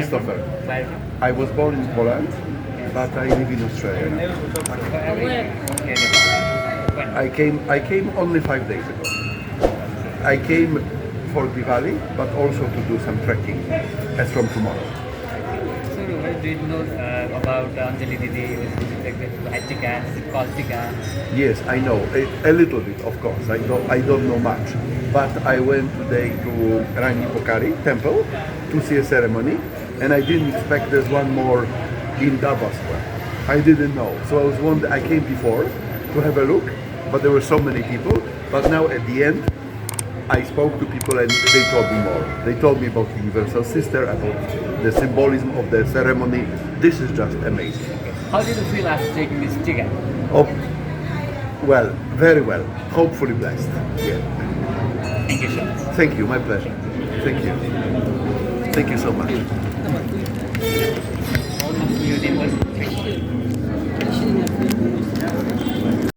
Christopher. Where? I was born in Poland, but I live in Australia now. Where? When? I came only 5 days ago. I came for Diwali, but also to do some trekking as from tomorrow. So, do you know about Anjali Didi? Like the Bhaitika, is it called Tika? Yes, I know a little bit, of course. I don't know much, but I went today to Rani Pokari temple to see a ceremony, and I didn't expect there's one more in Davos. I didn't know, so I came before to have a look, but there were so many people. But now at the end, I spoke to people and they told me more. They told me about the Universal Sister, about the symbolism of the ceremony. This is just amazing. How did you feel after taking this Tika? Oh, well, very well. Hopefully blessed. Yeah. Thank you so much. Thank you. My pleasure. Thank you. Thank you so much.